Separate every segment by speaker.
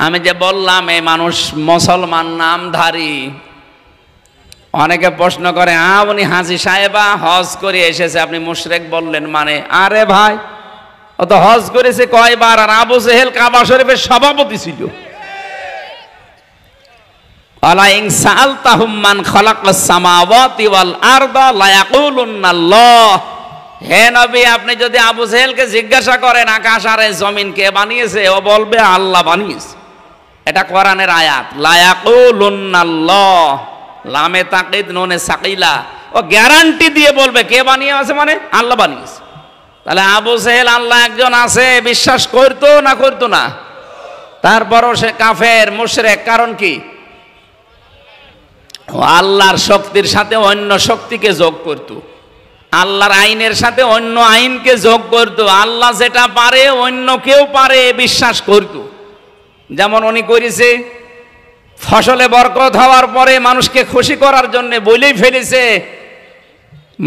Speaker 1: আমি যে বললাম এই মানুষ মুসলমান নামধারী, অনেকে প্রশ্ন করে উনি হাজী সাহেবা হজ করে এসেছে, আপনি মুশরিক বললেন মানে? আরে ভাই, ও তো হজ করেছে কয়বার, আর আবু জেহেল কাবা শরীফের সভাপতি ছিল। আলা ইন সাআলতাহুম মান খালাকাস সামাওয়াতি ওয়াল আরদা লা ইয়াকুলুন্নাল্লাহ। হে নবী, আপনি যদি আবু জেহেলকে জিজ্ঞাসা করেন আকাশ আর জমিন কে বানিয়েছে, ও বলবে আল্লাহ বানিয়েছে। এটা কোরআনের আয়াত। লা ইয়াকুলুন্নাল্লাহ, লামে তাকিদ নুনে সাকিলা, ও গ্যারান্টি দিয়ে বলবে কে বানিয়েছে, মানে আল্লাহ বানিয়েছে। তাহলে আবু জেহেল আল্লাহ একজন আছে বিশ্বাস করতো না করতো না? তারপরও সে কাফের মুশরিক। কারণ কি? ও আল্লাহর শক্তির সাথে অন্য শক্তিকে যোগ করত, আল্লাহর আইনের সাথে অন্য আইনকে যোগ করত। আল্লাহ যেটা পারে অন্য কেউ পারে বিশ্বাস করত। যেমন উনি করেছে, ফসলে বরকত হওয়ার পরে মানুষকে খুশি করার জন্য বলেই ফেলেছে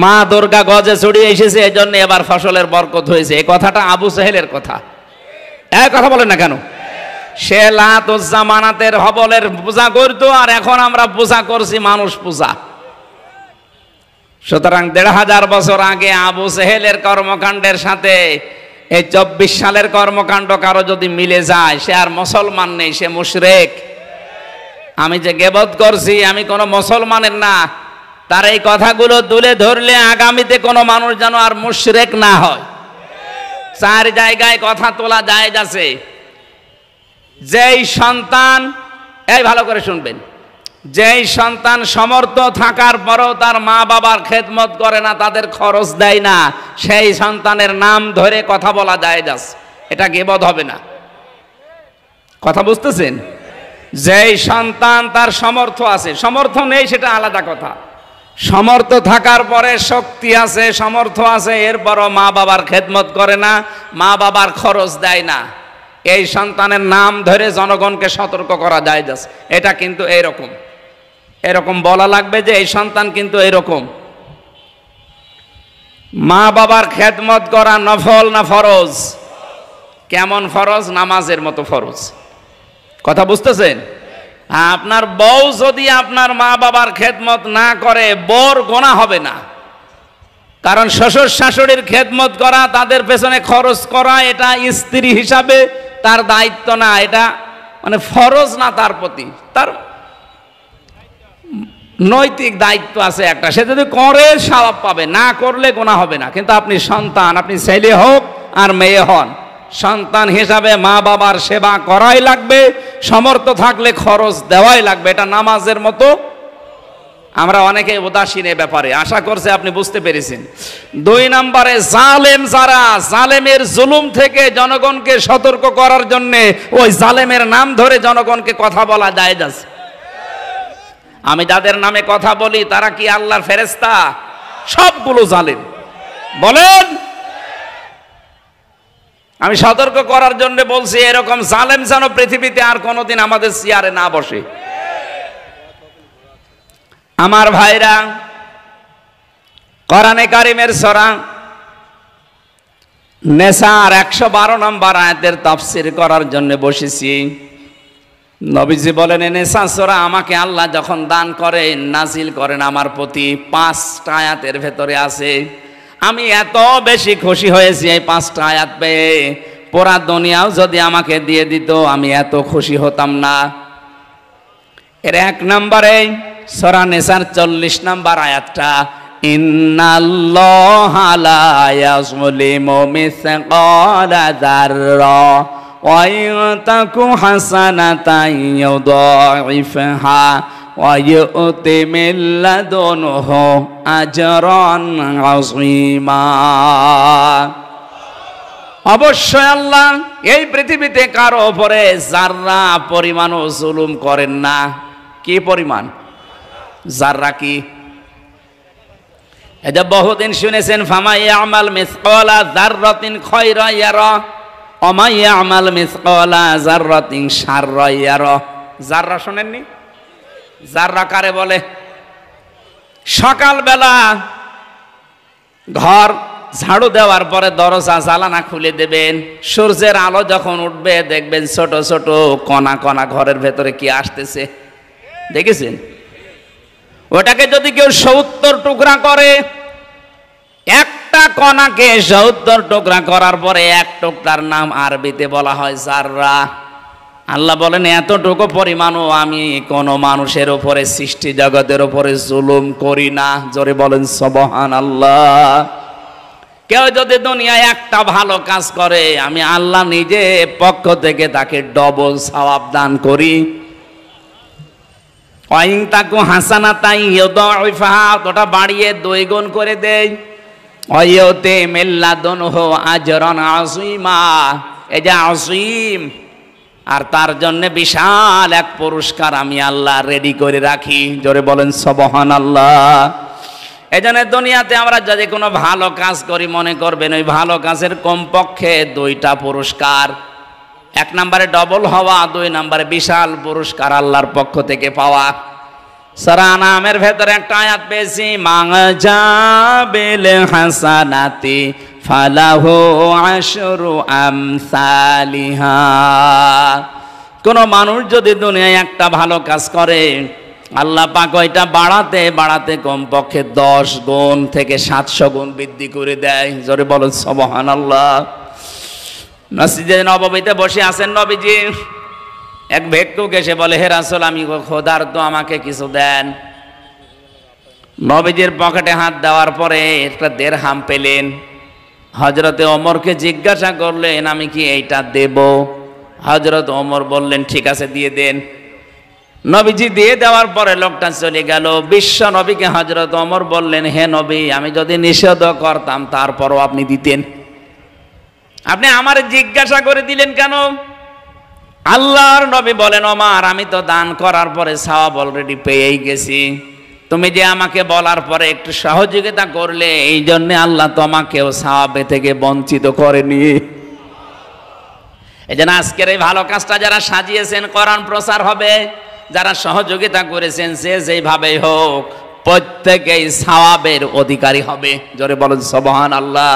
Speaker 1: মা দুর্গা গজে চড়িয়ে এসেছে, এই জন্য এবার ফসলের বরকত হয়েছে। এই কথাটা আবু জেহেলের কথা। এক কথা বলেন না কেন? সে লাত উজ্জা মানাতের হবলের পূজা করতো, আর এখন আমরা পূজা করছি মানুষ পূজা। সুতরাং ১৫০০ বছর আগে আবু জেহেলের কর্মকাণ্ডের সাথে এই ২৪ সালের কর্মকাণ্ড কারো যদি মিলে যায়, সে আর মুসলমান নেই, সে মুশরিক। আমি যে গীবত করছি আমি কোনো মুসলমানের না, তার এই কথাগুলো তুলে ধরলে আগামীতে কোনো মানুষ যেন আর মুশরিক না হয়। ৪ জায়গায় কথা তোলা জায়েজ আছে। যেই সন্তান, এই ভালো করে শুনবেন, যেই সন্তান সমর্থ থাকার পরও তার মা বাবার খেদমত করে না, তাদের খরচ দেয় না, সেই সন্তানের নাম ধরে কথা বলা জায়েজ আছে। এটা গীবত হবে না। কথা বুঝতেছেন? যেই সন্তান তার সমর্থ আছে, সমর্থ নেই সেটা আলাদা কথা, সমর্থ থাকার পরে শক্তি আছে, সমর্থ আছে, এরপরও মা বাবার খেদমত করে না, মা বাবার খরচ দেয় না, এই সন্তানের নাম ধরে জনগণকে সতর্ক করা যায়। এটা কিন্তু এরকম এরকম বলা লাগবে যে এই সন্তান কিন্তু এরকম। মা বাবার খেদমত করা নফল না ফরজ? কেমন ফরজ? নামাজের মতো ফরজ। কথা বুঝতেছেন? আপনার বউ যদি আপনার মা বাবার খেদমত না করে, বউর গুনাহ হবে না। কারণ শ্বশুর শাশুড়ির খেদমত করা, তাদের পেছনে খরচ করা, এটা স্ত্রী হিসাবে তার দায়িত্ব না, এটা মানে ফরজ না তার প্রতি, তার নৈতিক দায়িত্ব আছে একটা। সে যদি করে সওয়াব পাবে, না করলে গুনাহ হবে না। কিন্তু আপনি সন্তান, আপনি ছেলে হোক আর মেয়ে হন, সন্তান হিসাবে মা বাবার সেবা করাই লাগবে, সমর্থ থাকলে খরচ দেওয়াই লাগবে। এটা নামাজের মতো। আমরা অনেকে উদাসীন এ ব্যাপারে। আশা করছি আপনি বুঝতে পেরেছেন। ২ নম্বরে, জালেম যারা, জালেমের জুলুম থেকে জনগণকে সতর্ক করার জন্য ওই জালেমের নাম ধরে জনগণকে কথা বলা জায়েজ আছে। আমি যাদের নামে কথা বলি তারা কি আল্লাহর ফেরেশতা? সবগুলো জালেম। বলেন, আমি সতর্ক করার জন্য বলছি, এরকম জালেম যেন পৃথিবীতে আর কোনোদিন আমাদের চেয়ারে না বসে। আমার ভাইরা, কোরআনে কারিমের সূরা নেসার ১১২ নম্বর আয়াতের তাফসীর করার জন্য বসেছি। নবীজি বলেন, নেসা সূরা আমাকে আল্লাহ যখন দান করেন, নাজিল করেন আমার প্রতি, ৫টা আয়াতের ভেতরে আছে। আমি এত বেশি খুশি হয়েছি এই ৫টা আয়াত পেয়ে, পুরা দুনিয়াও যদি আমাকে দিয়ে দিত আমি এত খুশি হতাম না। এর ১ নম্বরে সূরা নেসার ৪০ নম্বর আয়াতটা, ইন্নাল্লাহা লা ইয়াজলিমু মিসকালা যাররা ওয়া ইয়াতাকু হাসানাতান ইউদাইফহা ওয়া ইউতি মিন লাদুনহু আজরান আযীমা। অবশ্যই আল্লাহ এই পৃথিবীতে কারো উপরে যাররা পরিমাণও জুলুম করেন না। কি পরিমাণ? যাররা কি? এটা বহুদিন শুনেছেন, ফামা ইয়ামাল মিসকালা যাররাতিন খায়রা ইয়ারা ওয়া মা ইয়ামাল মিসকালা যাররাতিন শাররা ইয়ারা। যাররা শুনেননি? যাররা কারে বলে? সকালবেলা ঘর ঝাড়ু দেওয়ার পরে দরজা জানালা খুলে দেবেন, সূর্যের আলো যখন উঠবে দেখবেন ছোট ছোট কণা কণা ঘরের ভেতরে কি আসতেছে, দেখেছেন? ওটাকে যদি কেউ 70 টুকরা করে, একটা কণাকে 70 টুকরা করার পরে এক টুকরার নাম আরবিতে বলা হয় যাররা। আল্লাহ বলেন এতটুকু পরিমাণও আমি কোন মানুষের উপরে, সৃষ্টি জগতের উপরে জুলুম করি না। জোরে বলেন সুবহানাল্লাহ। কেউ যদি দুনিয়ায় একটা ভালো কাজ করে, আমি আল্লাহ নিজে পক্ষ থেকে তাকে ডবল সওয়াব দান করি। ওয়াইন তাকু হাসানাতাই ইউদাইফাহা, ওটা বাড়িয়ে 2 গুণ করে দেই। ওয়াইউতি মিল্লাদুনহু আজরান আযীমা, এই যে আযীম, আর তার জন্য বিশাল এক পুরস্কার আমি আল্লাহ রেডি করে রাখি। জোরে বলেন সুবহানাল্লাহ। এজন্য দুনিয়াতে আমরা যদি কোনো ভালো কাজ করি, মনে করবেন ওই ভালো কাজের কমপক্ষে 2টা পুরস্কার, 1 নম্বরে ডবল হওয়া, 2 নম্বরে বিশাল পুরস্কার আল্লাহর পক্ষ থেকে পাওয়া। সূরা আনামের ভেতরে একটা আয়াত পেয়েছি, মা'জাবিল হাসানাতি ফালাহু আশরু আমসালিহা। কোন মানুষ যদি দুনিয়ায় একটা ভালো কাজ করে, আল্লাহ পাক ওইটা বাড়াতে বাড়াতে কমপক্ষে 10 গুণ থেকে 700 গুণ বৃদ্ধি করে দেয়। জোরে বলেন সুবহানাল্লাহ। মসজিদে নববীতে বসে আছেন নবীজি, এক ভিক্ষুক এসে বলে, হে রাসূল আমি ক্ষুধার্ত, আমাকে কিছু দেন। নবীজির পকেটে হাত দেওয়ার পরে একটা দিরহাম পেলেন। হযরতে ওমরকে জিজ্ঞাসা করলেন আমি কি এইটা দেব? হযরত ওমর বললেন ঠিক আছে দিয়ে দেন। নবীজি দিয়ে দেওয়ার পরে লোকটা চলে গেল। বিশ্ব নবীকে হযরত ওমর বললেন, হে নবী, আমি যদি নিষেধ করতাম তারপরও আপনি দিতেন, আপনি আমারে জিজ্ঞাসা করে দিলেন কেন? আল্লাহর নবী বলেন, ওমর আমি তো দান করার পরে সওয়াব অলরেডি পেয়েই গেছি, তুমি যে আমাকে বলার পরে একটু সহযোগিতা করলে, এই জন্য আল্লাহ তোমাকেও সওয়াবে থেকে বঞ্চিত করেনি। এই জন্য আজকের এই ভালো কাজটা যারা সাজিয়েছেন, কোরআন প্রচার হবে, যারা সহযোগিতা করেছেন, সে যেইভাবেই হোক প্রত্যেকেই সওয়াবের অধিকারী হবে। জোরে বলেন সুবহানাল্লাহ।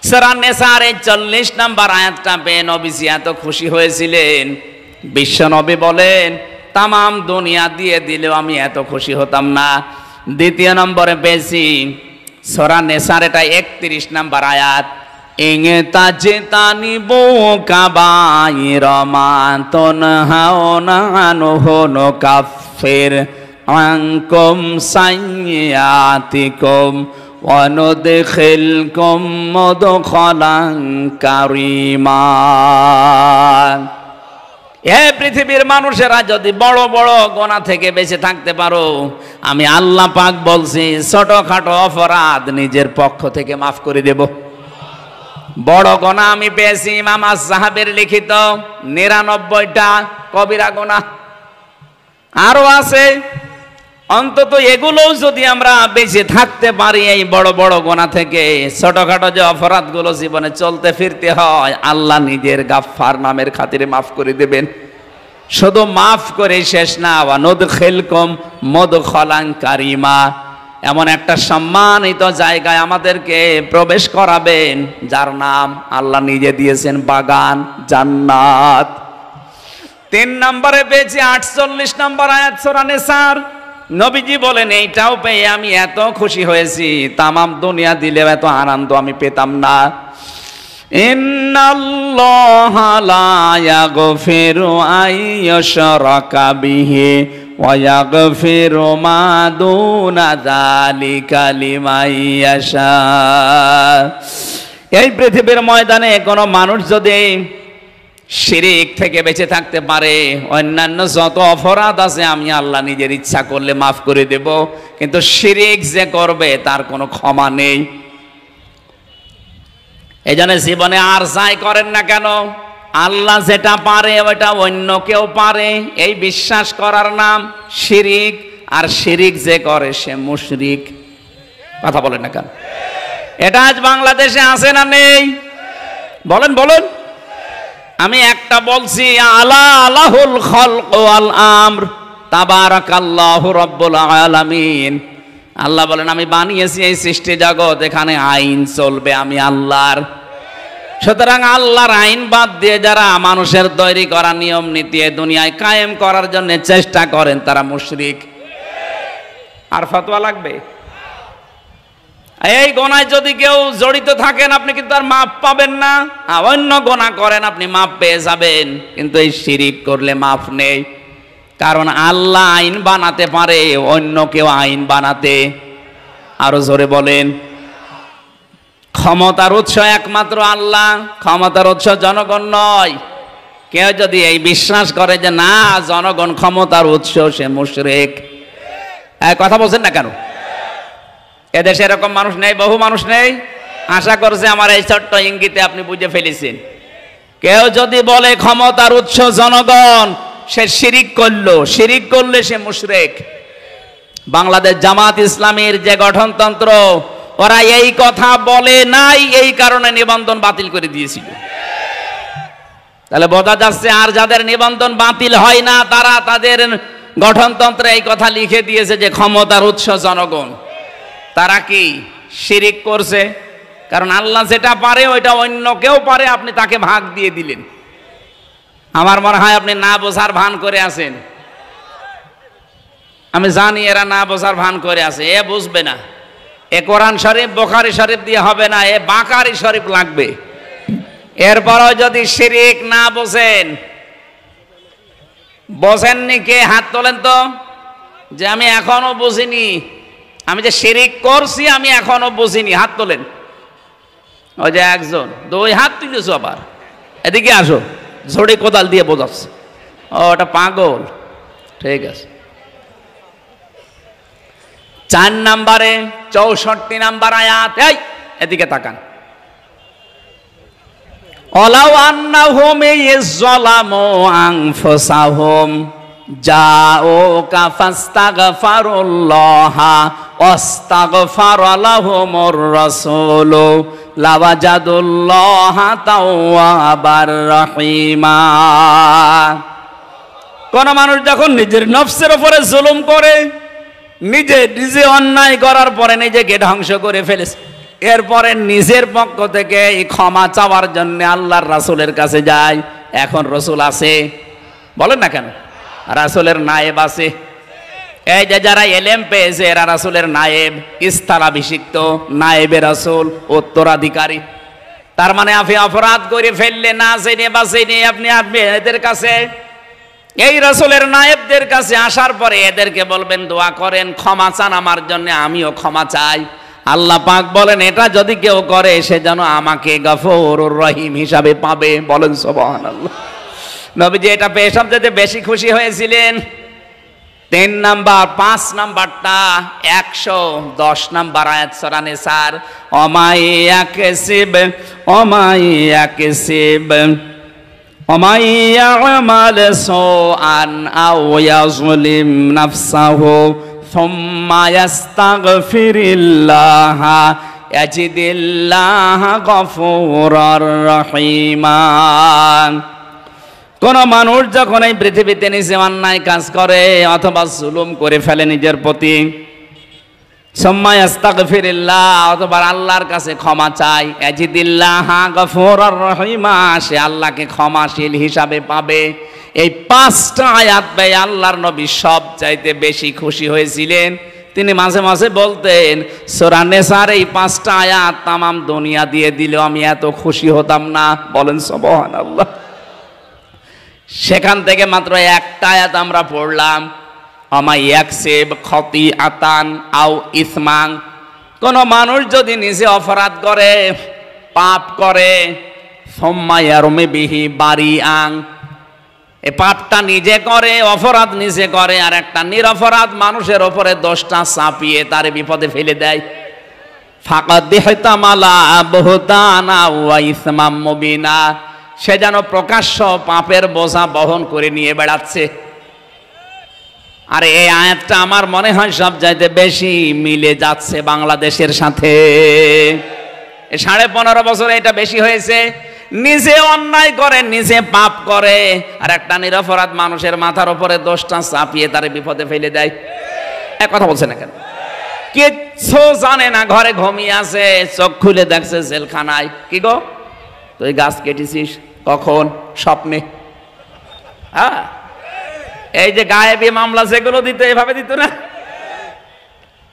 Speaker 1: সূরা নিসার 40 নম্বর আয়াতটা পেয়ে নবীজি এত খুশি হয়েছিলেন, বিশ্ব নবী বলেন তামাম দুনিয়া দিয়ে দিলেও আমি এত খুশি হতাম না। দ্বিতীয় নম্বরে পেয়েছি সূরা নিসার, এটা 31 নম্বর আয়াত, ইংে তাজেতানি বো কাবাইরা মা তুনহাউনা আনহু নুকাফির আনকুম সাইয়্যাতিকুম ওয়া নুদখিলকুম মুদখালান কারীমা। এ পৃথিবীর মানুষেরা যদি বড় বড় গুনাহ থেকে বেঁচে থাকতে পারো, আমি আল্লাহ পাক বলছি ছোটখাটো অপরাধ নিজের পক্ষ থেকে মাফ করে দেব। বড় গুনাহ আমি পেয়েছি ইমাম আজ-যাহাবির লিখিত 99টা কবিরা গুনাহ, আরো আছে। অন্তত এগুলোও যদি আমরা বেঁচে থাকতে পারি এই বড় বড় গুনাহ থেকে, ছোটখাটো যে অপরাধগুলো জীবনে চলতে ফিরতে হয়, আল্লাহ নিজের গাফফার নামের খাতিরে মাফ করে দেবেন। শুধু মাফ করে শেষ না, ওয়া নুদখিলকুম মুদখালান কারীমা, এমন একটা সম্মানিত জায়গায় আমাদেরকে প্রবেশ করাবেন যার নাম আল্লাহ নিজে দিয়েছেন বাগান, জান্নাত। 3 নম্বরে পেয়েছি 48 নম্বর আয়াত সূরা নিসার। নবীজি বলেন এইটাও পেয়ে আমি এত খুশি হয়েছি, তামাম দুনিয়া দিলে এত আনন্দ আমি পেতাম না। ইন্নাল্লাহা লা ইয়াগফিরু আইয়ুশরাকা বিহি ওয়া ইয়াগফিরু মা দুনা যালিকা লিমান ইয়াশা। এই পৃথিবীর ময়দানে কোনো মানুষ যদি শিরিক থেকে বেঁচে থাকতে পারে, অন্যান্য যত অপরাধ আছে আমি আল্লাহ নিজের ইচ্ছা করলে মাফ করে দেব, কিন্তু শিরিক যে করবে তার কোনো ক্ষমা নেই। এই জন্য জীবনে আর যাই করেন না কেন, আল্লাহ যেটা পারে ওইটা অন্য কেউ পারে, এই বিশ্বাস করার নাম শিরিক। আর শিরিক যে করে সে মুশরিক। কথা বলেন না কেন? এটা আজ বাংলাদেশে আছে না নেই? বলেন বলেন। আমি একটা বলছি, আলা আলাহুল খালক ওয়াল আমর তাবারাকাল্লাহু রাব্বুল আলামিন। আল্লাহ বলেন আমি বানিয়েছি এই সৃষ্টি জগৎ, এখানে আইন চলবে আমি আল্লাহর। সুতরাং আল্লাহর আইন বাদ দিয়ে যারা মানুষের তৈরি করা নিয়ম নীতি দুনিয়ায় কায়েম করার জন্য চেষ্টা করেন তারা মুশরিক। আর ফতোয়া লাগবে? এই গোনায় যদি কেউ জড়িত থাকেন আপনি কিন্তু আর মাপ পাবেন না। অন্য গোনা করেন আপনি মাপ পেয়ে যাবেন, কিন্তু এই শিরিক করলে মাপ নেই। কারণ আল্লাহ আইন বানাতে পারে, অন্য কেউ আইন বানাতে। আরো জোরে বলেন। ক্ষমতার উৎস একমাত্র আল্লাহ, ক্ষমতার উৎস জনগণ নয়। কেউ যদি এই বিশ্বাস করে যে না জনগণ ক্ষমতার উৎস, সে মুশরিক। কথা বলছেন না কেন? এদেশে এরকম মানুষ নেই? বহু মানুষ নেই? আশা করছে আমার এই ছোট্ট ইঙ্গিতে আপনি বুঝে ফেলেছেন। কেউ যদি বলে ক্ষমতার উৎস জনগণ, সে শিরিক করলো। শিরিক করলে সে মুশরিক। বাংলাদেশ জামাত ইসলামীর যে গঠনতন্ত্র, ওরা এই কথা বলে নাই, এই কারণে নিবন্ধন বাতিল করে দিয়েছিল। তাহলে বোঝা যাচ্ছে আর যাদের নিবন্ধন বাতিল হয় না তারা তাদের গঠনতন্ত্রে এই কথা লিখে দিয়েছে যে ক্ষমতার উৎস জনগণ। তারা কি শিরিক করছে? কারণ আল্লাহ যেটা পারে ওইটা অন্য কেউ পারে, আপনি তাকে ভাগ দিয়ে দিলেন। আমার মনে হয় আপনি না বোঝার ভান করে আছেন। আমি জানি এরা না বোঝার ভান করে আছে। এ বুঝবে না। এ কোরআন শরীফ বুখারী শরীফ দিয়ে হবে না, এ বাকারি শরীফ লাগবে। এরপরও যদি শিরিক না বোঝেননি কে? হাত তোলেন তো, যে আমি এখনো বুঝিনি, আমি যে শিরিক করছি আমি এখনো বুঝিনি। হাত তোলেন। ওই যে একজন, দুই হাত তুলেছো, আবার এদিকে আসো। ঝড়ি কোদাল দিয়ে বোঝাচ্ছে। ও ওটা পাগল। ঠিক আছে। 4 নম্বরে 64 নম্বর আয়াত। এই এদিকে তাকান। ওয়ালাউ আন্নাহুম ইয়াযলামু আনফুসাহুম জাউকা ফাস্তাগফিরুল্লাহা ওয়াস্তাগফারা লাহুমুর রাসূলু লাওয়াজাদুল্লাহা তাওয়াবার রহিমা। কোন মানুষ যখন নিজের নফসের উপরে জুলুম করে, নিজে অন্যায় করার পরে নিজেকে ধ্বংস করে ফেলেছে, এরপরে নিজের পক্ষ থেকে ক্ষমা চাওয়ার জন্য আল্লাহর রাসূলের কাছে যায়। এখন রাসূল আছে? বলেন না কেন? রাসূলের নায়েব আছে। এই যে যারা এলেম পেয়েছে এরা রাসূলের নায়েব, স্থলাভিষিক্ত নায়েবে রাসূল, উত্তরাধিকারী। তার মানে আপনি অপরাধ করে ফেললে না জেনে বা জেনে আপনি এদের কাছে, এই রাসূলের নায়েবদের কাছে আসার পরে এদেরকে বলবেন দোয়া করেন, ক্ষমা চান আমার জন্য, আমিও ক্ষমা চাই। আল্লাহ পাক বলেন এটা যদি কেউ করে সে যেন আমাকে গফুরুর রহিম হিসাবে পাবে। বলেন সুবহানাল্লাহ। নবীজি এটা পেয়ে সবচেয়ে বেশি খুশি হয়েছিলেন। 3 নাম্বার 5 নাম্বারটা 110 নাম্বার আয়াত সূরা নিসার। ওমাইয়ামাল সুআন আও ইয়াজলিম নাফসাহু সুম্মা ইয়াস্তাগফিরিল্লাহা ইয়াজিদিল্লাহা গফুরার রহিমা। কোন মানুষ যখন এই পৃথিবীতে নিজে অন্যায় কাজ করে অথবা জুলুম করে ফেলে নিজের প্রতি, সুম্মা ইয়াস্তাগফিরিল্লাহ, অথবা আল্লাহর কাছে ক্ষমা চায়, ইয়াজিদিল্লাহা গফুরার রহিমা, সে আল্লাহকে ক্ষমাশীল হিসাবে পাবে। এই 5টা আয়াত ভাই আল্লাহর নবী সব চাইতে বেশি খুশি হয়েছিলেন। তিনি মাঝে মাঝে বলতেন সূরা নিসার এই 5টা আয়াত তামাম দুনিয়া দিয়ে দিলেও আমি এত খুশি হতাম না। বলেন সুবহানাল্লাহ। সেখান থেকে মাত্র একটা আয়াত আমরা পড়লাম, আমায় ইয়াকসিব খতিআতান আও ইসমান। কোন মানুষ যদি নিজে অপরাধ করে, পাপ করে, সুম্মা ইয়ারমি বিহি বারিআন, এই পাপটা নিজে করে, অপরাধ নিজে করে, আর একটা নিরপরাধ মানুষের ওপরে দোষটা চাপিয়ে তার বিপদে ফেলে দেয়, ফাকাদ ইহতামালা বুহতানা ওয়া ইসমাম মুবিনা, সে যেন প্রকাশ্য পাপের বোঝা বহন করে নিয়ে বেড়াচ্ছে। আর এই আয়াতটা আমার মনে হয় সব চাইতে বেশি মিলে যাচ্ছে বাংলাদেশের সাথে। 15.5 বছরে এটা বেশি হয়েছে। নিজে অন্যায় করে, নিজে পাপ করে, আর একটা নিরপরাধ মানুষের মাথার উপরে দোষটা চাপিয়ে তার বিপদে ফেলে দেয়। এক কথা বলছে না কেন? কিচ্ছু জানে না, ঘরে ঘুমিয়ে আছে, চোখ খুলে দেখছে জেলখানায়। কি গো তুই গাছ কেটেছিস কখন? স্বপ্নে। হ্যাঁ, এই যে গায়েবী মামলা যেগুলো দিত এভাবে দিত না।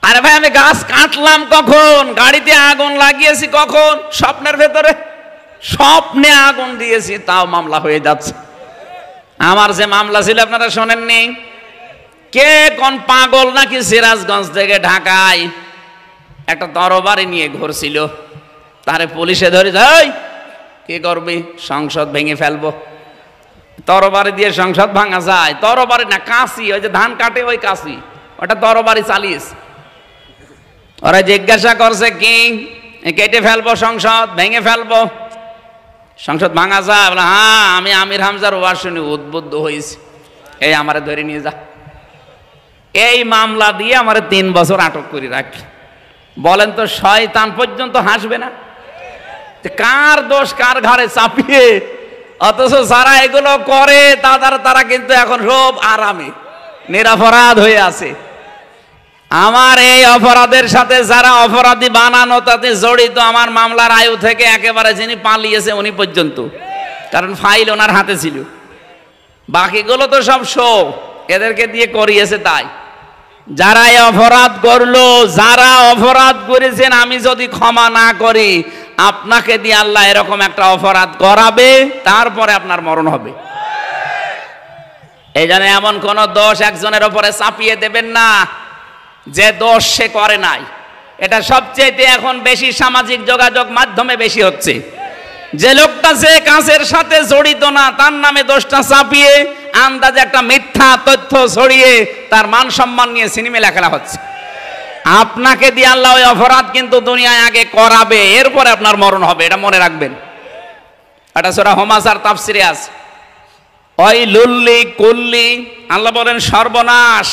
Speaker 1: আরে ভাই আমি গাছ কাটলাম কখন, গাড়িতে আগুন লাগিয়েছি কখন? স্বপ্নের ভেতরে। স্বপ্নে আগুন দিয়েছি, তাও মামলা হয়ে যাচ্ছে। আমার যে মামলা ছিল আপনারা শোনেননি? কে কোন পাগল নাকি সিরাজগঞ্জ থেকে ঢাকায় একটা তরবারি নিয়ে ঘুরছিল, তারে পুলিশে ধরে যায়। কি করবি? সংসদ ভেঙে ফেলবো। তরবারি দিয়ে সংসদ ভাঙা যায়? তরবারি না, কাশি, ওই যে ধান কাটে ওই কাশি, ওটা তরবারি চালিয়েছে। ওরা জিজ্ঞাসা করছে কি, কেটে ফেলবো সংসদ, ভেঙে ফেলবো, সংসদ ভাঙা যায়? বলে হ্যাঁ, আমি আমির হামজার ওয়াজ শুনে উদ্বুদ্ধ হয়েছি, এই আমারে ধরে নিয়ে যা। এই মামলা দিয়ে আমারে 3 বছর আটক করে রাখি। বলেন তো শয়তান পর্যন্ত হাসবে না? কার দোষ কার ঘাড়ে চাপিয়ে, অথচ যারা এগুলো করে তারা কিন্তু এখন সব আরামে নিরপরাধ হয়ে আছে। আমার এই অপরাধের সাথে যারা অপরাধী বানানো তাতে জড়িত, আমার মামলার আয়ু থেকে একেবারে যিনি পালিয়েছে উনি পর্যন্ত, কারণ ফাইল ওনার হাতে ছিল। বাকিগুলো তো সব শো, এদেরকে দিয়ে করিয়েছে। তাই যারা এই অপরাধ করলো, যারা অপরাধ করেছেন, আমি যদি ক্ষমা না করি আপনাকে দিয়ে আল্লাহ এরকম একটা অপরাধ করাবে, তারপরে আপনার মরণ হবে। এই জন্য এমন কোন দোষ একজনের উপরে চাপিয়ে দেবেন না যে দোষ সে করে নাই। এটা সবচেয়ে এখন বেশি সামাজিক যোগাযোগ মাধ্যমে বেশি হচ্ছে। যে লোকটা যে কাজের সাথে জড়িত না তার নামে দোষটা চাপিয়ে আন্দাজে একটা মিথ্যা তথ্য ছড়িয়ে তার মান সম্মান নিয়ে সিনেমা লেখা হচ্ছে। আপনাকে দিয়ে আল্লাহ ওই অপরাধ কিন্তু দুনিয়ায় আগে করাবে, এরপরে আপনার মরণ হবে, এটা মনে রাখবেন। এটা সূরা হুমাযার তাফসিরে আছে। ওই লুল্লি কুল্লি, আল্লাহ বলেন সর্বনাশ,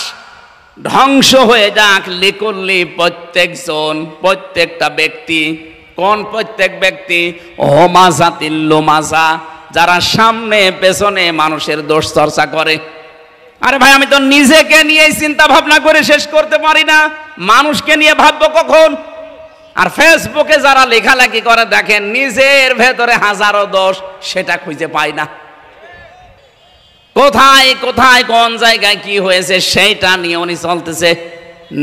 Speaker 1: ধ্বংস হয়ে যাক, লিকুল্লি প্রত্যেকজন, প্রত্যেকটা ব্যক্তি। কোন প্রত্যেক ব্যক্তি? হোমাজাতিল লুমাজা, যারা সামনে পেছনে মানুষের দোষ চর্চা করে। আরে ভাই আমি তো নিজেকে নিয়ে চিন্তা ভাবনা করে শেষ করতে পারি না, মানুষকে নিয়ে ভাববো কখন? আর ফেসবুকে যারা লেখালেখি করে দেখেন নিজের ভেতরে হাজারো দোষ, সেটা খুঁজে পায় না। কোথায় কোথায় কোন জায়গায় কি হয়েছে সেইটা নিয়ে উনি চলতেছে।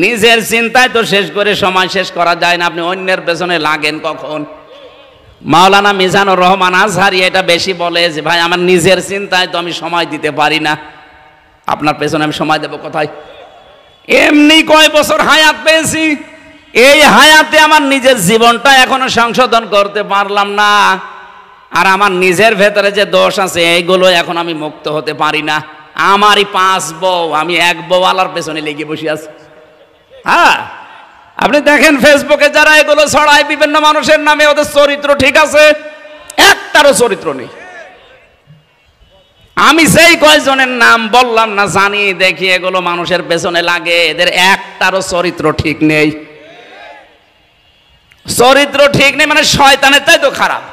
Speaker 1: নিজের চিন্তায় তো শেষ করে সময় শেষ করা যায় না, আপনি অন্যের পেছনে লাগেন কখন? মাওলানা মিজানুর রহমান আজহারি এটা বেশি বলে যে ভাই আমার নিজের চিন্তায় তো আমি সময় দিতে পারি না, আপনার পেছনে আমি সময় দেব কোথায়? এমনি কয় বছর হায়াত পেয়েছি, এই হায়াতে আমার নিজের জীবনটা এখনো সংশোধন করতে পারলাম না, আর আমার নিজের ভেতরে যে দোষ আছে এইগুলো এখন আমি মুক্ত হতে পারি না। আমারই 5 বউ, আমি এক বউওয়ালার পেছনে লেগে বসে আছি। হ্যাঁ, আপনি দেখেন ফেসবুকে যারা এগুলো ছড়ায় বিভিন্ন মানুষের নামে, ওদের চরিত্র ঠিক আছে? একটারও চরিত্র নেই। আমি যেই কয়জনের নাম বললাম না জানি, দেখি এগুলো মানুষের পেছনে লাগে, এদের একটারও চরিত্র ঠিক নেই। চরিত্র ঠিক নেই মানে শয়তানের তাই তো খারাপ।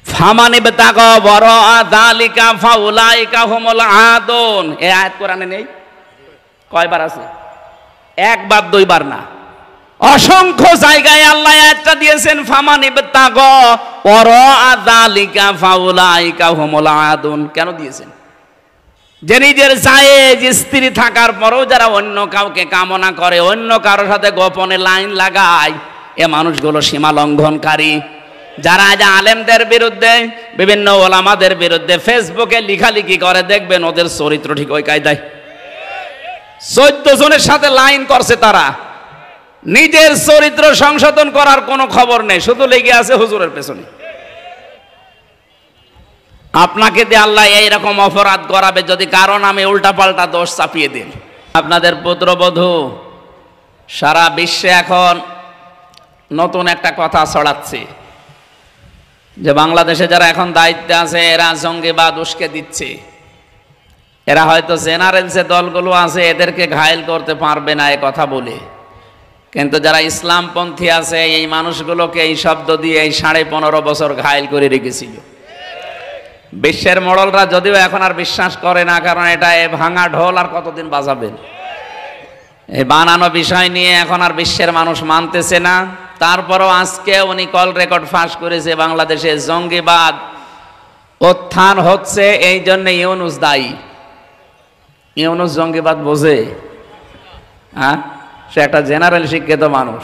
Speaker 1: ফামানি বেতাগা বরা যালিকা ফাউলাইকা হুমুল আদুন, এই আয়াত কোরআনে নেই? কয়বার আছে? একবার, 2 বার না, অসংখ্য জায়গায় আল্লাহ আয়াতটা দিয়েছেন। ফামানি বেতাগা বরা যালিকা ফাউলাইকা হুমুল আদুন, কেন দিয়েছেন? যে নিজের জায়েজ স্ত্রী থাকার পরেও যারা অন্য কাউকে কামনা করে, অন্য কারোর সাথে গোপনে লাইন লাগায়, এ মানুষগুলো সীমা লঙ্ঘনকারী। যারা আজ আলেমদের বিরুদ্ধে, বিভিন্ন ওলামাদের বিরুদ্ধে ফেসবুকে লেখালেখি করে, দেখবেন ওদের চরিত্র ঠিক ওই কায়দায়। 14 জনের সাথে লাইন করছে, তারা নিজের চরিত্র সংশোধন করার কোনো খবর নেই, শুধু লেগে আছে হুজুরের পেছনে। আপনাকে দিয়ে আল্লাহ এইরকম অপরাধ করাবে যদি কারণ আমি উল্টাপাল্টা দোষ চাপিয়ে দিন। আপনাদের পুত্রবধূ সারা বিশ্বে এখন নতুন একটা কথা ছড়াচ্ছে যে বাংলাদেশে যারা এখন দায়িত্বে আছে এরা জঙ্গিবাদ উস্কে দিচ্ছে। এরা হয়তো জেনারেল যে দলগুলো আছে এদেরকে ঘায়েল করতে পারবে না এ কথা বলে, কিন্তু যারা ইসলামপন্থী আছে এই মানুষগুলোকে এই শব্দ দিয়ে এই 15.5 বছর ঘায়েল করে রেখেছিল। বিশ্বের মোড়লরা যদিও এখন আর বিশ্বাস করে না, কারণ এটা ভাঙা ঢোল আর কতদিন বাজাবেন। এই বানানো বিষয় নিয়ে এখন আর বিশ্বের মানুষ মানতেছে না। তারপরও আজকে উনি কল রেকর্ড ফাঁস করেছে, বাংলাদেশে জঙ্গিবাদ উত্থান হচ্ছে, এই জন্য ইউনূস দায়ী। ইউনূস জঙ্গিবাদ বোঝে? হ্যাঁ, সে একটা জেনারেল শিক্ষিত মানুষ।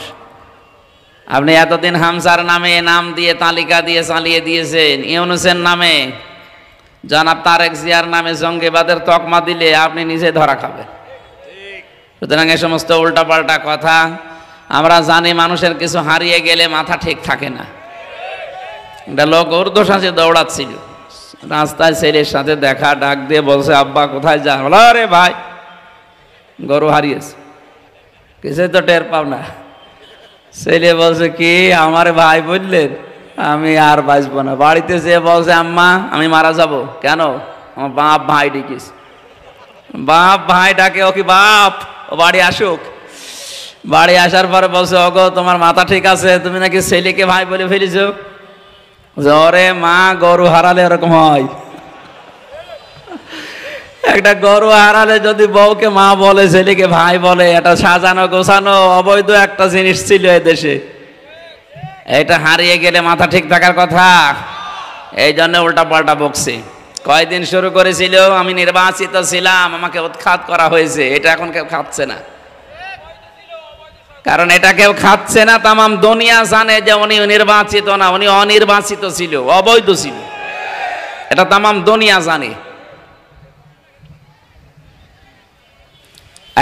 Speaker 1: আপনি এতদিন হামসার নামে নাম দিয়ে তালিকা দিয়ে চালিয়ে দিয়েছেন, ইউনূসের নামে জনাব তারেক জিয়ার নামে জঙ্গিবাদের তকমা দিলে আপনি নিজে ধরা খাবেন। সুতরাং এ সমস্ত উল্টাপাল্টা কথা আমরা জানি। মানুষের কিছু হারিয়ে গেলে মাথা ঠিক থাকে না। একটা লোক ঊর্ধ্বশ্বাসে দৌড়াচ্ছিল, রাস্তায় ছেলের সাথে দেখা, ডাক দিয়ে বলছে, আব্বা কোথায় যা? বলো, আরে ভাই গরু হারিয়েছে। কিছুই তো টের পাও না। ছেলে বলছে, কি আমার ভাই বললেন? আমি আর বাঁচবো না। বাড়িতে যেয়ে বলছে, আম্মা আমি মারা যাব। কেন? আমার বাপ ভাই ডেকেছ। বাপ ভাই ডাকে, ও কি বাপ? ও বাড়ি আসুক। বাড়ি আসার পরে বলছে, ওগো তোমার মাথা ঠিক আছে? তুমি নাকি ছেলেকে ভাই বলে ফেলেছ। ওরে মা, গরু হারালে এরকম হয়। একটা গরু হারালে যদি বউকে মা বলে, ছেলেকে ভাই বলে, এটা সাজানো গোছানো অবৈধ একটা জিনিস ছিল এদেশে। এটা হারিয়ে গেলে মাথা ঠিক থাকার কথা। এই জন্য উল্টা পাল্টা বকছে। কয়দিন শুরু করেছিল, আমি নির্বাচিত ছিলাম, আমাকে উৎখাত করা হয়েছে। এটা এখন কেউ খাচ্ছে না, কারণ এটা কেউ খাচ্ছে না। তামাম দুনিয়া জানে যে উনি নির্বাচিত না, উনি অনির্বাচিত ছিল, অবৈধ ছিল। এটা তামাম দুনিয়া জানে।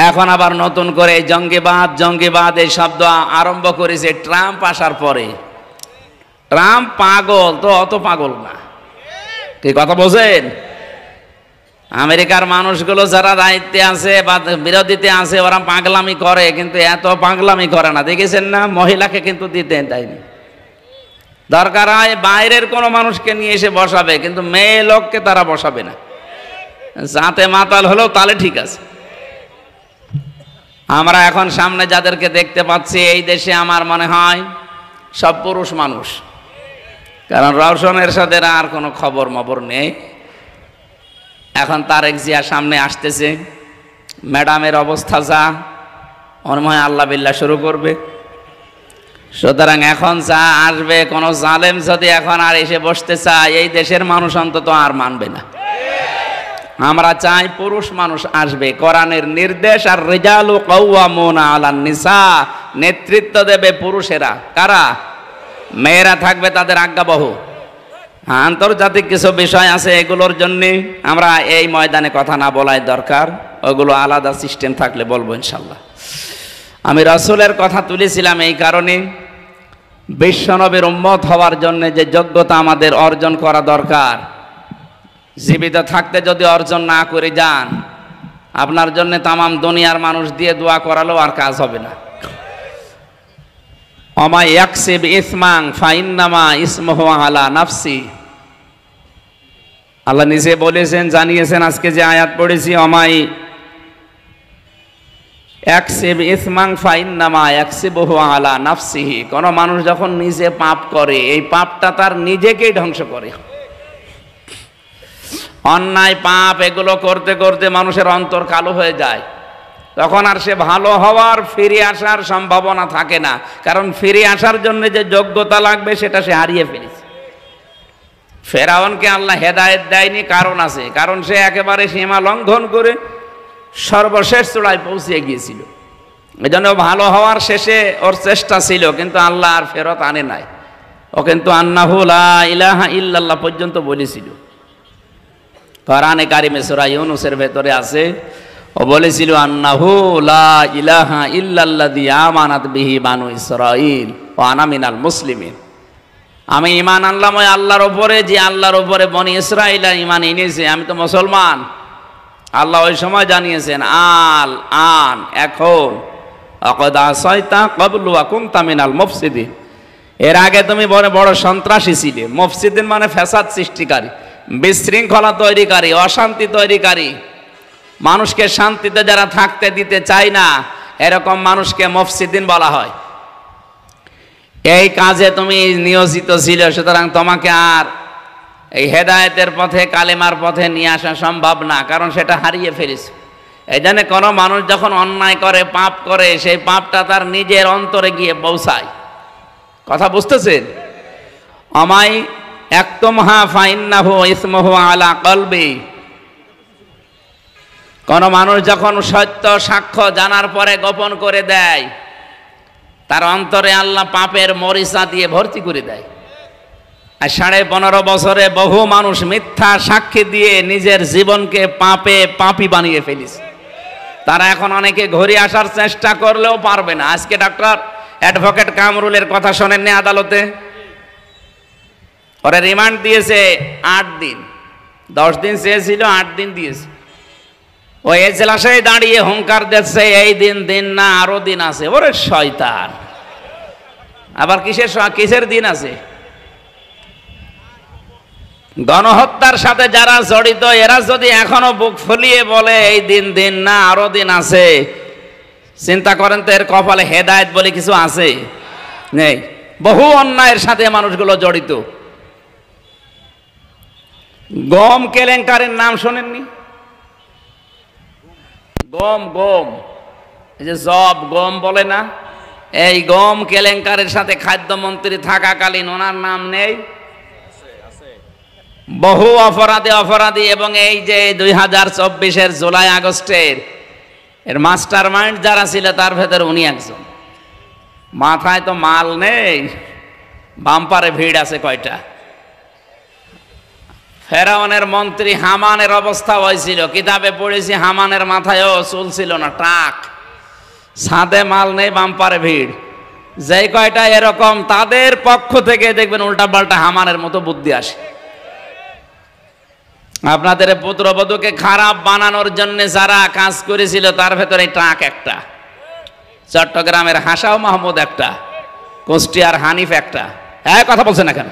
Speaker 1: এখন আবার নতুন করে জঙ্গিবাদ জঙ্গিবাদ এই শব্দ আরম্ভ করেছে ট্রাম্প আসার পরে। ট্রাম্প পাগল তো অত পাগল না, কি কথা বোঝেন? আমেরিকার মানুষগুলো যারা দায়িত্বে আছে বা বিরোধীতে আছে, ওরা পাগলামি করে, কিন্তু এত পাগলামি করে না। দেখেছেন না, মহিলাকে কিন্তু দিতে দেয়নি। দরকার হয় বাইরের কোনো মানুষকে নিয়ে এসে বসাবে, কিন্তু মেয়ে লোককে তারা বসাবে না। যাতে মাতাল হলেও তাহলে ঠিক আছে। আমরা এখন সামনে যাদেরকে দেখতে পাচ্ছি এই দেশে, আমার মনে হয় সব পুরুষ মানুষ, কারণ রওশনের সাথে আর কোনো খবর মবর নেই। এখন তারেক জিয়া সামনে আসতেছে, ম্যাডামের অবস্থা যা, মনে হয় আল্লাহ বিল্লাহ শুরু করবে। সুতরাং এখন যা আসবে, কোনো জালেম যদি এখন আর এসে বসতে চায়, এই দেশের মানুষ অন্তত আর মানবে না। আমরা চাই পুরুষ মানুষ আসবে, কোরআনের নির্দেশ, আর রিজালু কাওয়ামুনা আলান নিসা, নেতৃত্ব দেবে পুরুষেরা। কারা? মেয়েরা থাকবে তাদের আজ্ঞাবহ। আন্তর্জাতিক কিছু বিষয় আছে, এগুলোর জন্যে আমরা এই ময়দানে কথা না বলাই দরকার, ওগুলো আলাদা সিস্টেম থাকলে বলবো ইনশাল্লাহ। আমি রাসূলের কথা তুলেছিলাম এই কারণে, বিশ্বনবীর উম্মত হওয়ার জন্য যে যোগ্যতা আমাদের অর্জন করা দরকার, জীবিত থাকতে যদি অর্জন না করে যান, আপনার জন্য তামাম দুনিয়ার মানুষ দিয়ে দোয়া করালেও আর কাজ হবে না। ওমা ইয়াকসিব ইসমান ফাইন্নামা ইসমুহু আলা নাফসি, আল্লাহ নিজে বলেছেন, জানিয়েছেন। আজকে যে আয়াত পড়েছি, ওমাই ইয়াকসিব ইসমান ফাইন্নামা ইয়াকসিবুহু আলা নাফসিহি, কোন মানুষ যখন নিজে পাপ করে, এই পাপটা তার নিজেকেই ধ্বংস করে। অন্যায় পাপ এগুলো করতে করতে মানুষের অন্তর কালো হয়ে যায়, তখন আর সে ভালো হওয়ার, ফিরে আসার সম্ভাবনা থাকে না। কারণ ফিরে আসার জন্য যে যোগ্যতা লাগবে সেটা সে হারিয়ে ফেলেছে। ফেরাউনকে আল্লাহ হেদায়েত দেয়নি, কারণ আছে, কারণ সে একেবারে সীমা লঙ্ঘন করে সর্বশেষ চূড়ায় পৌঁছে গিয়েছিল। এই জন্য ভালো হওয়ার শেষে ওর চেষ্টা ছিল, কিন্তু আল্লাহ আর ফেরত আনে নাই। ও কিন্তু আন্নাহু লা ইলাহা ইল্লাল্লাহ পর্যন্ত বলেছিল। কোরআনে কারিমে সূরা ইউনূসের ভেতরে আছে, ও বলেছিল আন্নাহু লা ইলাহা ইল্লাল্লাযী আমানাত বিহি বানু ইসরাঈল ওয়া আনা মিনাল মুসলিমিন, আমি ঈমান আনলাম ওই আল্লাহর উপরে, যে আল্লাহর উপরে বনি ইসরাঈল ঈমান এনেছে, আমি তো মুসলমান। আল্লাহ ওই সময় জানিয়েছেন, আল আন, এখন, আকাদ আসাইতা ক্বাবলু ওয়া কুনতা মিনাল মুফসিদিন, এর আগে তুমি বড় বড় সন্ত্রাসী ছিলে। মুফসিদিন মানে ফ্যাসাদ সৃষ্টিকারী, বিশৃঙ্খলা তৈরিকারী, অশান্তি তৈরিকারী, মানুষকে শান্তিতে যারা থাকতে দিতে চায় না, এরকম মানুষকে মুফসিদিন বলা হয়। এই কাজে তুমি নিয়োজিত ছিল, সুতরাং তোমাকে আর এই হেদায়েতের পথে, কালেমার পথে নিয়ে আসা সম্ভব না, কারণ সেটা হারিয়ে ফেলেছে। এই জন্য কোনো মানুষ যখন অন্যায় করে, পাপ করে, সেই পাপটা তার নিজের অন্তরে গিয়ে পৌঁছায়। কথা বুঝতেছেন? আমাই একতমহা ফাইন্নাহু ইসমুহু আলা কলবি। কোন মানুষ যখন সত্য সাক্ষ্য জানার পরে গোপন করে দেয়, তার অন্তরে আল্লাহ পাপের মরিচা দিয়ে ভর্তি করে দেয়। আর 15.5 বছরে বহু মানুষ মিথ্যা সাক্ষী দিয়ে নিজের জীবনকে পাপী বানিয়ে ফেলিস। তারা এখন অনেকে ঘুরে আসার চেষ্টা করলেও পারবে না। আজকে ডক্টর অ্যাডভোকেট কামরুলের কথা শোনেননি আদালতে? ওরা রিমান্ড দিয়েছে 8 দিন, 10 দিন চেয়েছিল, 8 দিন দিয়েছে। ওই এজলাসে দাঁড়িয়ে হুঙ্কার দিচ্ছে, এই দিন দিন না, আরো দিন আছে। ওরে শয়তান, আবার কিসের দিন আছে? গণহত্যার সাথে যারা জড়িত, এরা যদি এখনো বুক ফুলিয়ে বলে এই দিন দিন না, আরো দিন আছে, চিন্তা করেন তো এর কপালে হেদায়েত বলে কিছু আছে? নেই। বহু অন্যায়ের সাথে মানুষগুলো জড়িত। গম কেলেঙ্কারির নাম শোনেননি? গম এই যে জব গম বলে না, এই গম কেলেঙ্কারির সাথে খাদ্যমন্ত্রী থাকাকালীন ওনার নাম নেই? বহু অপরাধী এবং এই যে 2024-এর জুলাই আগস্টের এর মাস্টার মাইন্ড যারা ছিল, তার ভেতর উনি একজন। মাথায় তো মাল নেই, বাম্পারে ভিড় আছে কয়টা। ফেরাউনের মন্ত্রী হামানের অবস্থা হয়েছিল, কিতাবে পড়েছি, হামানের মাথায়ও চুল ছিল না, টাক। ছাদে মাল নেই, বাম্পারে ভিড়। যেই কয়টা এরকম, তাদের পক্ষ থেকে দেখবেন উল্টা পাল্টা হামানের মতো বুদ্ধি আসে। আপনাদের পুত্রবধূকে খারাপ বানানোর জন্য যারা কাজ করেছিল, তার ভেতরে টাক একটা, চট্টগ্রামের হাসাও মাহমুদ একটা, কুষ্টিয়ার হানিফ একটা। হ্যাঁ, কথা বলছেন না কেন?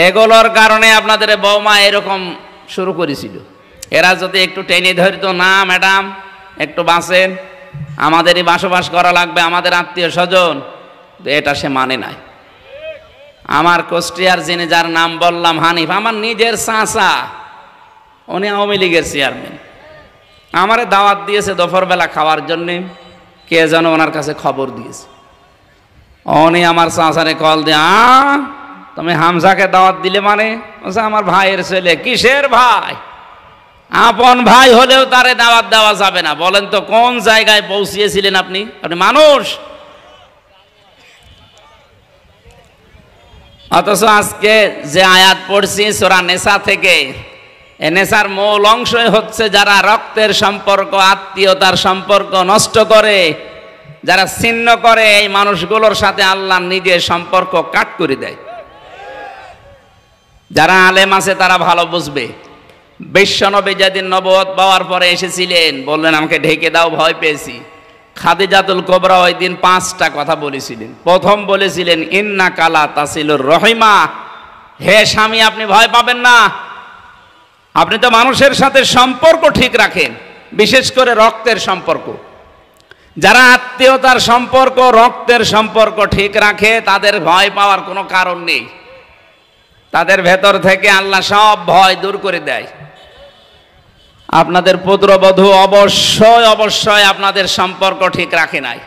Speaker 1: এগুলোর কারণে আপনাদের বৌমা এরকম শুরু করেছিল। এরা যদি একটু টেনে ধরিত, না ম্যাডাম একটু বাঁচেন, আমাদেরই বসবাস করা লাগবে, আমাদের আত্মীয় স্বজন, এটা সে মানে নাই। আমার কুষ্টিয়ার যিনি যার নাম বললাম হানিফ, আমার নিজের চাচা, উনি আওয়ামী লীগের চেয়ারম্যান। আমারে দাওয়াত দিয়েছে দুপুরবেলা খাওয়ার জন্যে, কে যেন ওনার কাছে খবর দিয়েছে। উনি আমার চাচারে কল দিয়ে, তুমি হামজাকে দাওয়াত দিলে মানে? আমার ভাইয়ের ছেলে। কিসের ভাই? আপন ভাই হলেও তারে দাওয়াত দেওয়া যাবে না। বলেন তো কোন জায়গায় পৌঁছিয়েছিলেন আপনি? মানুষ। অথচ আজকে যে আয়াত পড়ছি সূরা নেসা থেকে, এ নেসার মূল অংশই হচ্ছে যারা রক্তের সম্পর্ক, আত্মীয়তার সম্পর্ক নষ্ট করে, যারা ছিন্ন করে, এই মানুষগুলোর সাথে আল্লাহ নিজের সম্পর্ক কাট করে দেয়। যারা আলেম আছে তারা ভালো বুঝবে। বিশ্বনবী যেদিন নবুয়ত পাওয়ার পরে এসেছিলেন, বললেন আমাকে ঢেকে দাও, ভয় পেয়েছি। খাদিজাতুল কুবরা ওই দিন 5টা কথা বলেছিলেন। প্রথম বলেছিলেন, ইন্নাকা লা তাসিলুর রহিমা, হে স্বামী আপনি ভয় পাবেন না, আপনি তো মানুষের সাথে সম্পর্ক ঠিক রাখেন, বিশেষ করে রক্তের সম্পর্ক। যারা আত্মীয়তার সম্পর্ক, রক্তের সম্পর্ক ঠিক রাখে, তাদের ভয় পাওয়ার কোনো কারণ নেই। তাদের ভেতর থেকে আল্লাহ সব ভয় দূর করে দেয়। আপনাদের পুত্রবধূ অবশ্যই আপনাদের সম্পর্ক ঠিক রাখে নাই।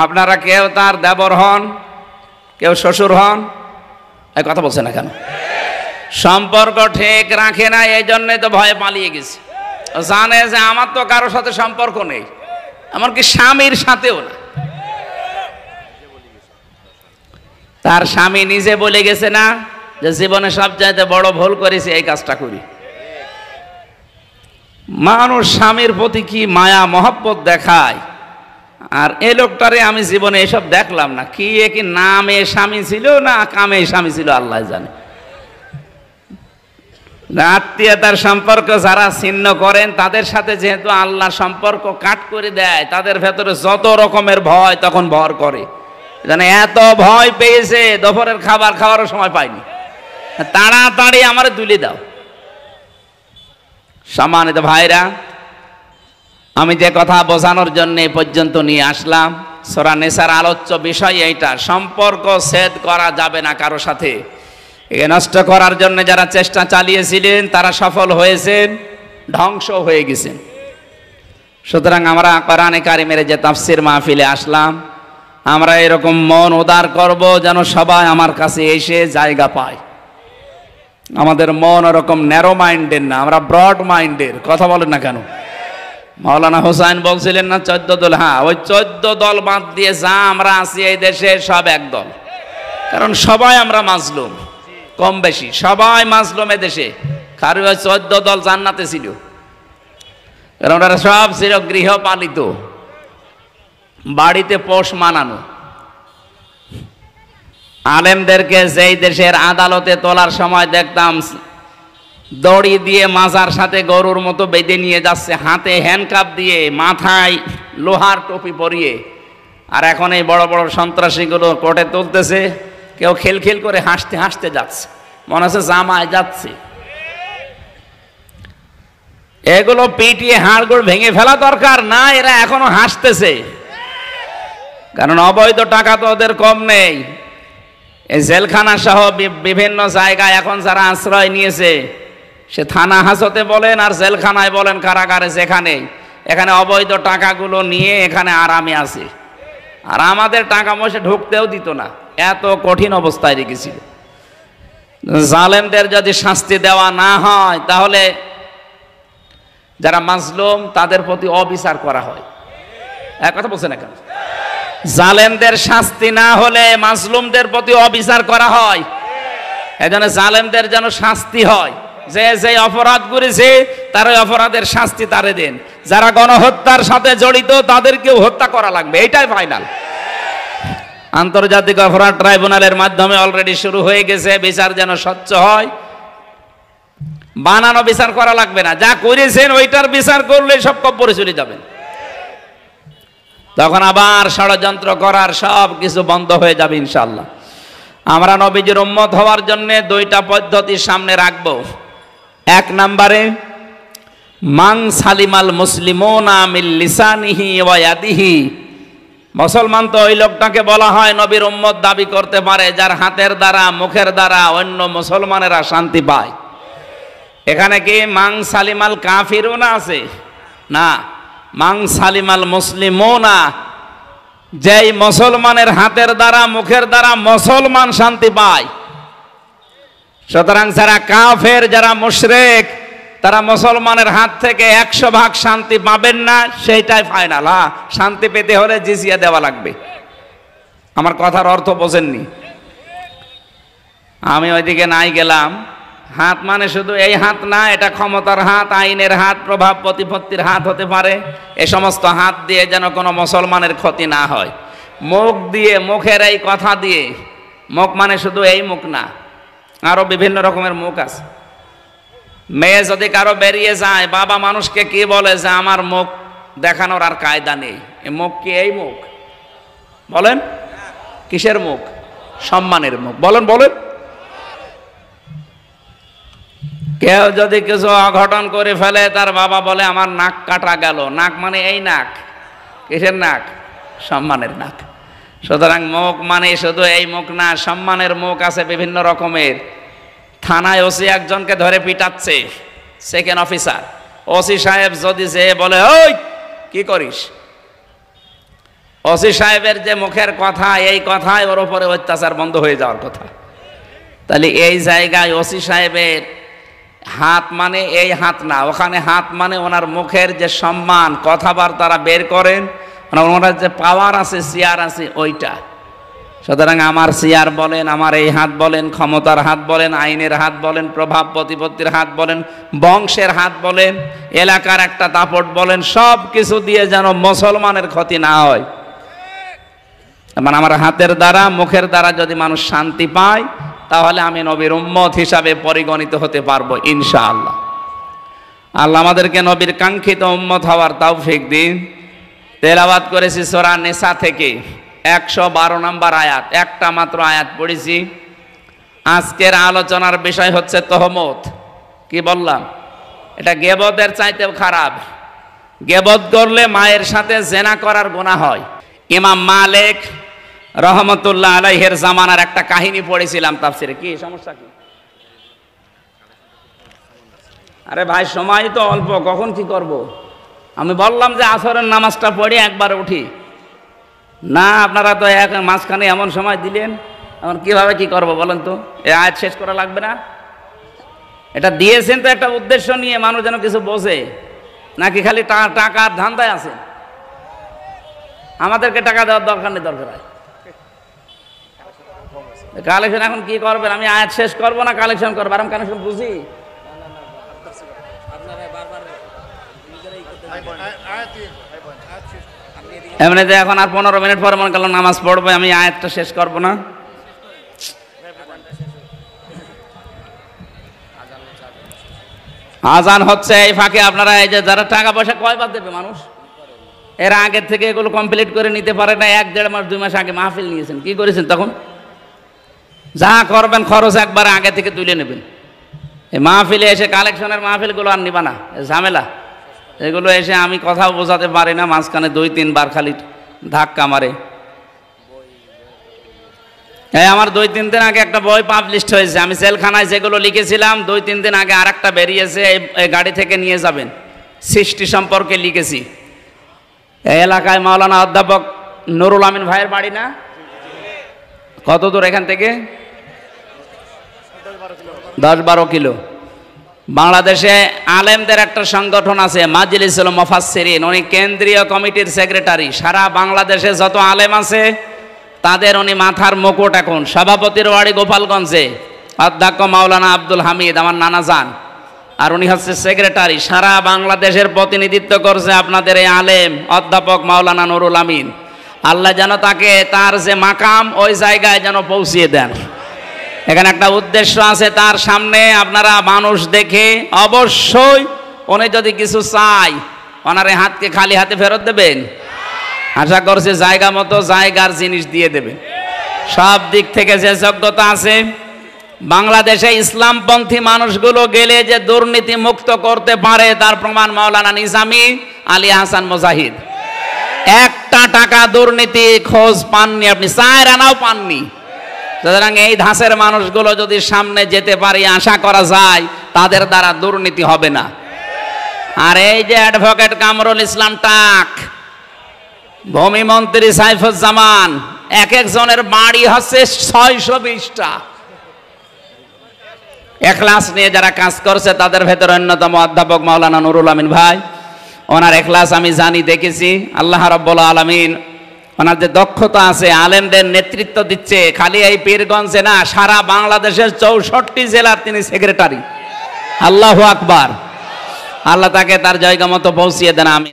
Speaker 1: আপনারা কেউ তার দেবর হন, কেউ শ্বশুর হন, এই কথা বলছে না কেন? সম্পর্ক ঠিক রাখে না, এই জন্যই তো ভয়ে পালিয়ে গেছে। জানে যে আমার তো কারোর সাথে সম্পর্ক নেই, এমনকি স্বামীর সাথেও না। তার স্বামী নিজে বলে গেছে না যে জীবনে সবচাইতে বড় ভুল করেছি, এই কাজটা করি। মানুষ স্বামীর প্রতি কি মায়া মহব্বত দেখায়, আর এই লোকটারে আমি জীবনে এসব দেখলাম না। কি কি নামে স্বামী ছিল না কামে স্বামী ছিল, আল্লাহ জানে। আত্মীয়তার সম্পর্ক যারা ছিন্ন করেন, তাদের সাথে যেহেতু আল্লাহ সম্পর্ক কাট করে দেয়, তাদের ভেতরে যত রকমের ভয় তখন ভর করে। জানে এত ভয় পেয়েছে, দুপুরের খাবার খাওয়ারও সময় পায়নি, তাড়াতাড়ি আমার তুলে দাও। সম্মানিত ভাইরা, আমি যে কথা বোঝানোর জন্য এ পর্যন্ত নিয়ে আসলাম, সূরা নেসার আলোচ্য বিষয় এইটা, সম্পর্ক ছেদ করা যাবে না কারো সাথে। একে নষ্ট করার জন্য যারা চেষ্টা চালিয়েছিলেন, তারা সফল হয়েছেন, ধ্বংস হয়ে গেছেন। সুতরাং আমরা কোরআনে কারিমের যে তাফসির মাহফিলে আসলাম, আমরা এরকম মন উদার করব যেন সবাই আমার কাছে এসে জায়গা পায়। আমাদের মন ওরকম ন্যারো মাইন্ডের না, আমরা ব্রড মাইন্ডের। কথা বলেন না কেন? মাওলানা হোসাইন বলছিলেন না 14 দল? হ্যাঁ, ওই 14 দল বাদ দিয়ে যা আমরা আছি এই দেশে সব এক দল। কারণ সবাই আমরা মাজলুম, কম বেশি সবাই মাজলুম এ দেশে। কারণ ওই 14 দল জান্নাতে ছিল, কারণ ওরা সব ছিল গৃহপালিত, বাড়িতে পোষ মানানো। আলেমদেরকে যেই দেশের আদালতে তোলার সময় দেখতাম দড়ি দিয়ে মাজার সাথে গরুর মতো বেঁধে নিয়ে যাচ্ছে, হাতে হ্যান্ডকাপ দিয়ে, মাথায় লোহার টুপি পরিয়ে। আর এখন এই বড় বড় সন্ত্রাসীগুলো কোর্টে তুলতেছে, কেউ খিলখিল করে হাসতে হাসতে যাচ্ছে, মনে হচ্ছে জামায় যাচ্ছে। এগুলো পিটিয়ে হাড়গোড় ভেঙে ফেলা দরকার না, এরা এখনো হাসতেছে। কারণ অবৈধ টাকা তো ওদের কম নেই। এই জেলখানা সহ বিভিন্ন জায়গায় এখন যারা আশ্রয় নিয়েছে, সে থানা হাজতে বলেন আর জেলখানায় বলেন, কারাগারে যেখানে, এখানে অবৈধ টাকাগুলো নিয়ে এখানে আরামে আছে। আর আমাদের টাকা পয়সা ঢুকতেও দিত না, এত কঠিন অবস্থায় রেখেছিল। জালেমদের যদি শাস্তি দেওয়া না হয় তাহলে যারা মাজলুম তাদের প্রতি অবিচার করা হয়। এক কথা বলছে না কেন? জালেমদের শাস্তি না হলে মাজলুমদের প্রতি অবিচার করা হয়। এজন্য জালেমদের যেন শাস্তি হয়, যে যে অপরাধ করেছে তার ওই অপরাধের শাস্তি তারে দেন। যারা গণহত্যার সাথে জড়িত তাদেরকেও হত্যা করা লাগবে, এটাই ফাইনাল। আন্তর্জাতিক অপরাধ ট্রাইব্যুনালের মাধ্যমে অলরেডি শুরু হয়ে গেছে, বিচার যেন স্বচ্ছ হয়। বানানো বিচার করা লাগবে না, যা করেছেন ওইটার বিচার করলে সব কব্বরে চলে যাবেন। তখন আবার ষড়যন্ত্র করার সব কিছু বন্ধ হয়ে যাবে ইনশাআল্লাহ। আমরা নবীজির উম্মত হওয়ার জন্য দুইটা পদ্ধতি সামনে রাখব। এক নম্বরে, মান সালিমাল মুসলিমুনা মিন লিসানিহি ওয়া ইয়াদিহি। মুসলমান তো ওই লোকটাকে বলা হয় নবীর উম্মত দাবি করতে পারে যার হাতের দ্বারা, মুখের দ্বারা অন্য মুসলমানেরা শান্তি পায়। এখানে কি মান সালিমাল কাফিরুনা আছে? না, মান সালিমাল মুসলিমুনা, যেই মুসলমানের হাতের দ্বারা, মুখের দ্বারা মুসলমান শান্তি পায়। সুতরাং যারা কাফের, যারা মুশরিক, তারা মুসলমানের হাত থেকে 100% শান্তি পাবেন না, সেইটাই ফাইনাল। হ্যাঁ, শান্তি পেতে হলে জিজিয়া দেওয়া লাগবে। আমার কথার অর্থ বোঝেননি? আমি ওইদিকে নাই গেলাম। হাত মানে শুধু এই হাত না, এটা ক্ষমতার হাত, আইনের হাত, প্রভাব প্রতিপত্তির হাত হতে পারে। এ সমস্ত হাত দিয়ে যেন কোনো মুসলমানের ক্ষতি না হয়। মুখ দিয়ে, মুখের এই কথা দিয়ে, মুখ মানে শুধু এই মুখ না, আরো বিভিন্ন রকমের মুখ আছে। মেয়ে যদি কারো বেরিয়ে যায়, বাবা মানুষকে কি বলে যে আমার মুখ দেখানোর আর কায়দা নেই। এই মুখ কি এই মুখ? বলেন, কিসের মুখ? সম্মানের মুখ। বলেন বলেন। কেউ যদি কিছু অঘটন করে ফেলে, তার বাবা বলে আমার নাক কাটা গেল। নাক মানে এই নাক, কিসের নাক? সম্মানের নাক। সুতরাং মুখ মানে শুধু এই মুখ না, সম্মানের মুখ আছে বিভিন্ন রকমের। থানায় ওসি একজনকে ধরে পিটাচ্ছে, সেকেন্ড অফিসার। ওসি সাহেব যদি যে বলে ওই কি করিস, ওসি সাহেবের যে মুখের কথা, এই কথায় ওর উপরে অত্যাচার বন্ধ হয়ে যাওয়ার কথা। তাহলে এই জায়গায় ওসি সাহেবের হাত মানে এই হাত না, ওখানে হাত মানে ওনার মুখের যে সম্মান, কথাবার্তারা বের করেন, ওনার যে পাওয়ার আছে, চেয়ার আছে, ওইটা। সুতরাং আমার চেয়ার বলেন, আমার এই হাত বলেন, ক্ষমতার হাত বলেন, আইনের হাত বলেন, প্রভাব প্রতিপত্তির হাত বলেন, বংশের হাত বলেন, এলাকার একটা দাপট বলেন, সব কিছু দিয়ে যেন মুসলমানের ক্ষতি না হয়। মানে আমার হাতের দ্বারা, মুখের দ্বারা যদি মানুষ শান্তি পায়, তাহলে আমি নবীর উম্মত হিসাবে পরিগণিত হতে পারবো ইনশাআল্লাহ। আল্লাহ আমাদেরকে নবীর কাঙ্ক্ষিত উম্মত হওয়ার তৌফিক দিন। তেলাওয়াত করেছি সূরা নিসা থেকে 112 নম্বর আয়াত, একটা মাত্র আয়াত পড়েছি। আজকের আলোচনার বিষয় হচ্ছে তহমত। কি বললাম? এটা গীবতের চাইতেও খারাপ। গীবত করলে মায়ের সাথে জেনা করার গুনাহ হয়। ইমাম মালিক রহমতুল্লাহ আলাইহির জামানার একটা কাহিনী পড়েছিলাম তাফসিরে। কি সমস্যা কি? আরে ভাই, সময় তো অল্প, কখন কি করব? আমি বললাম যে আসরের নামাজটা পড়ে একবার উঠি, না আপনারা তো এক মাঝখানে এমন সময় দিলেন, এখন কীভাবে কি করব বলেন তো? এ আয়াত শেষ করা লাগবে না? এটা দিয়েছেন তো একটা উদ্দেশ্য নিয়ে, মানুষ যেন কিছু বোঝে, নাকি খালি টাকার ধান্দায় আছে? আমাদেরকে টাকা দেওয়ার দরকার নেই, দরকার হয় কালেকশন। এখন কি করবেন? আমি আয়াত শেষ করবো না কালেকশন করবো? আর আমি কালেকশন বুঝি? এমনিতে এখন আর 15 মিনিট পরে মনে করলাম নামাজ পড়বো, আমি আয়াতটা শেষ করবো না। আজান হচ্ছে, এই ফাঁকে আপনারা এই যে যারা টাকা পয়সা কয়বার দেবে মানুষ, এর আগের থেকে এগুলো কমপ্লিট করে নিতে পারে না, 1-1.5 মাস 2 মাস আগে মাহফিল নিয়েছেন, কি করেছেন তখন? যা করবেন খরচ একবার আগে থেকে তুলে নেবেন। এই মাহফিলে এসে কালেকশনের মাহফিলগুলো আর নিবা না, ঝামেলা এগুলো এসে আমি কথাও বোঝাতে পারি না, মাঝখানে 2-3 বার খালি ধাক্কা মারে। এই আমার 2-3 দিন আগে একটা বই পাবলিশড হয়েছে, আমি জেলখানায় যেগুলো লিখেছিলাম 2-3 দিন আগে আর একটা বেরিয়েছে, এই গাড়ি থেকে নিয়ে যাবেন, সৃষ্টি সম্পর্কে লিখেছি। এই এলাকায় মাওলানা অধ্যাপক নুরুল আমিন ভাইয়ের বাড়ি না? কত দূর এখান থেকে? 10-12 কিলো। বাংলাদেশে আলেমদের একটা সংগঠন আছে মাজলিসুল মুফাসসিরিন, উনি কেন্দ্রীয় কমিটির সেক্রেটারি। সারা বাংলাদেশে যত আলেম আছে তাদের উনি মাথার মুকুট। এখন সভাপতির বাড়ি গোপালগঞ্জে, অধ্যক্ষ মাওলানা আব্দুল হামিদ, আমার নানা যান, আর উনি হচ্ছে সেক্রেটারি। সারা বাংলাদেশের প্রতিনিধিত্ব করছে আপনাদের এই আলেম অধ্যাপক মাওলানা নুরুল আমিন। আল্লাহ যেন তাকে তার যে মাকাম ওই জায়গায় যেন পৌঁছিয়ে দেন। এখানে একটা উদ্দেশ্য আছে তার সামনে, আপনারা মানুষ দেখে অবশ্যই উনি যদি কিছু চাই ওনার হাতকে খালি হাতে ফেরত দেবেন? আশা করছে জায়গা মতো জায়গার জিনিস দিয়ে দেবেন। সব দিক থেকে যে যোগ্যতা আছে, বাংলাদেশে ইসলামপন্থী মানুষগুলো গেলে যে দুর্নীতি মুক্ত করতে পারে তার প্রমাণ মাওলানা নিজামী, আলী হাসান মুজাহিদ। একটা টাকা দুর্নীতি খোঁজ পাননি আপনি, 4 আনাও পাননি। সুতরাং এই ধাঁচের মানুষগুলো যদি সামনে যেতে পারি, আশা করা যায় তাদের দ্বারা দুর্নীতি হবে না। আর এই যে অ্যাডভোকেট কামরুল ইসলাম টাক, ভূমিমন্ত্রী সাইফুজ্জামান, এক একজনের বাড়ি হচ্ছে 620টা। এখলাস নিয়ে যারা কাজ করছে তাদের ভেতরে অন্যতম অধ্যাপক মাওলানা নুরুল আমিন ভাই। ওনার এখলাস আমি জানি, দেখেছি। আল্লাহ রাব্বুল আলামিন ওনার যে দক্ষতা আছে, আলেমদের নেতৃত্ব দিচ্ছে, খালি এই পীরগঞ্জে না, সারা বাংলাদেশের 64 জেলার তিনি সেক্রেটারি। আল্লাহু আকবার। আল্লাহ তাকে তার জায়গা মতো পৌঁছিয়ে দেন। আমি